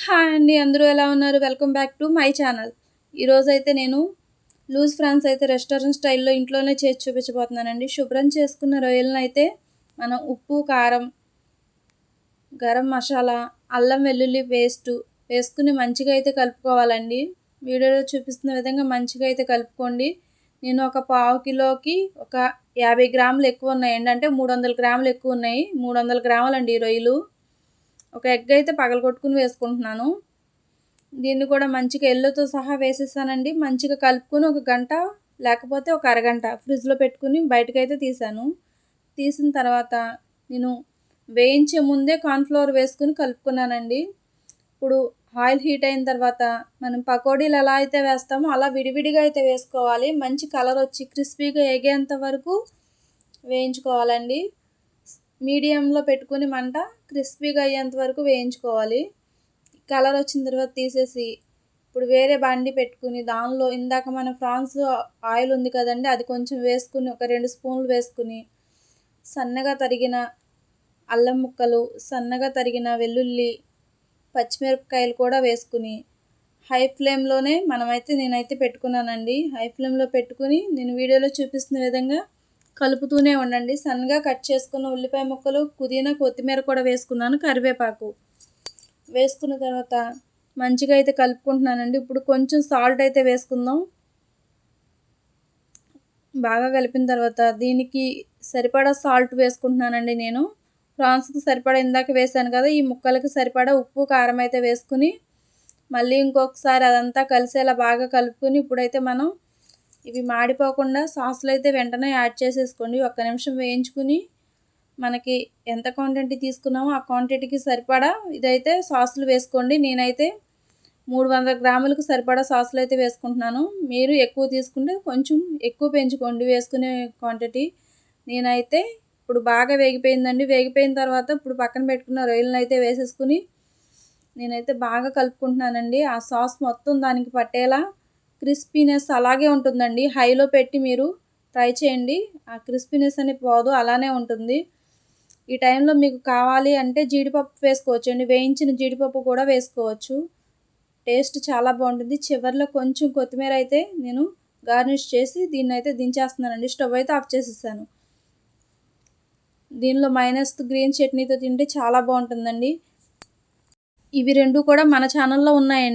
Hi అండి, అందరూ ఎలా ఉన్నారు? Welcome back to my channel. ఈరోజైతే నేను లూజ్ ఫ్రాన్స్ అయితే రెస్టారెంట్ స్టైల్లో ఇంట్లోనే చేసి చూపించబోతున్నానండి. శుభ్రం చేసుకున్న రొయ్యలను అయితే మనం ఉప్పు, కారం, గరం మసాలా, అల్లం వెల్లుల్లి పేస్టు వేసుకుని మంచిగా అయితే కలుపుకోవాలండి. వీడియోలో చూపిస్తున్న విధంగా మంచిగా అయితే కలుపుకోండి. నేను ఒక పావు కిలోకి ఒక 50 గ్రాములు ఎక్కువ ఉన్నాయండి. అంటే 300 గ్రాములు ఎక్కువ ఉన్నాయి. 300 గ్రాములండి ఈ రొయ్యలు. ఒక ఎగ్ అయితే పగలగొట్టుకుని వేసుకుంటున్నాను. దీన్ని కూడా మంచిగా ఎల్లుతో సహా వేసేసానండి. మంచిగా కలుపుకొని ఒక గంట లేకపోతే ఒక అరగంట ఫ్రిడ్జ్లో పెట్టుకుని బయటకైతే తీసాను. తీసిన తర్వాత నేను వేయించే ముందే కార్న్‌ఫ్లోర్ వేసుకుని కలుపుకున్నానండి. ఇప్పుడు ఆయిల్ హీట్ అయిన తర్వాత మనం పకోడీలు ఎలా అయితే వేస్తామో అలా విడివిడిగా అయితే వేసుకోవాలి. మంచి కలర్ వచ్చి క్రిస్పీగా ఎగేంత వరకు వేయించుకోవాలండి. మీడియంలో పెట్టుకుని మంట క్రిస్పీగా అయ్యేంత వరకు వేయించుకోవాలి. కలర్ వచ్చిన తర్వాత తీసేసి ఇప్పుడు వేరే బాండి పెట్టుకుని దానిలో ఇందాక మన ఫ్రాన్స్ ఆయిల్ ఉంది కదండి, అది కొంచెం వేసుకుని ఒక 2 స్పూన్లు వేసుకుని సన్నగా తరిగిన అల్లం ముక్కలు, సన్నగా తరిగిన వెల్లుల్లి, పచ్చిమిరపకాయలు కూడా వేసుకుని హై ఫ్లేమ్లోనే నేనైతే పెట్టుకున్నానండి. హై ఫ్లేమ్లో పెట్టుకుని నేను వీడియోలో చూపిస్తున్న విధంగా కలుపుతూనే ఉండండి. సన్నగా కట్ చేసుకున్న ఉల్లిపాయ ముక్కలు, పుదీనా, కొత్తిమీర కూడా వేసుకున్నాను, కరివేపాకు వేసుకున్న తర్వాత మంచిగా అయితే కలుపుకుంటున్నానండి. ఇప్పుడు కొంచెం సాల్ట్ అయితే వేసుకుందాం. బాగా కలిపిన తర్వాత దీనికి సరిపడా సాల్ట్ వేసుకుంటున్నానండి. నేను ప్రాన్స్కి సరిపడా ఇందాక వేసాను కదా, ఈ ముక్కలకి సరిపడా ఉప్పు, కారం అయితే వేసుకుని మళ్ళీ ఇంకొకసారి అదంతా కలిసేలా బాగా కలుపుకొని ఇప్పుడైతే మనం ఇవి మాడిపోకుండా సాసులు అయితే వెంటనే యాడ్ చేసేసుకోండి. ఒక్క నిమిషం వేయించుకుని మనకి ఎంత క్వాంటిటీ తీసుకున్నామో ఆ క్వాంటిటీకి సరిపడా ఇదైతే సాసులు వేసుకోండి. నేనైతే 300 గ్రాములకు సరిపడా సాసులు అయితే వేసుకుంటున్నాను. మీరు ఎక్కువ తీసుకుంటే కొంచెం ఎక్కువ పెంచుకోండి వేసుకునే క్వాంటిటీ. నేనైతే ఇప్పుడు బాగా వేగిపోయిందండి. వేగిపోయిన తర్వాత ఇప్పుడు పక్కన పెట్టుకున్న రొయ్యలను అయితే వేసేసుకుని నేనైతే బాగా కలుపుకుంటున్నానండి. ఆ సాస్ మొత్తం దానికి పట్టేలా క్రిస్పీనెస్ అలాగే ఉంటుందండి. హైలో పెట్టి మీరు ట్రై చేయండి. ఆ క్రిస్పీనెస్ అనేది పోదు, అలానే ఉంటుంది. ఈ టైంలో మీకు కావాలి అంటే జీడిపప్పు వేసుకోవచ్చు అండి. వేయించిన జీడిపప్పు కూడా వేసుకోవచ్చు. టేస్ట్ చాలా బాగుంటుంది. చివరిలో కొంచెం కొత్తిమీర అయితే నేను గార్నిష్ చేసి దీన్ని అయితే దించేస్తున్నానండి. స్టవ్ అయితే ఆఫ్ చేసేసాను. దీనిలో మైనస్ గ్రీన్ చట్నీతో తింటే చాలా బాగుంటుందండి. ఇవి రెండు కూడా మన ఛానల్లో ఉన్నాయండి.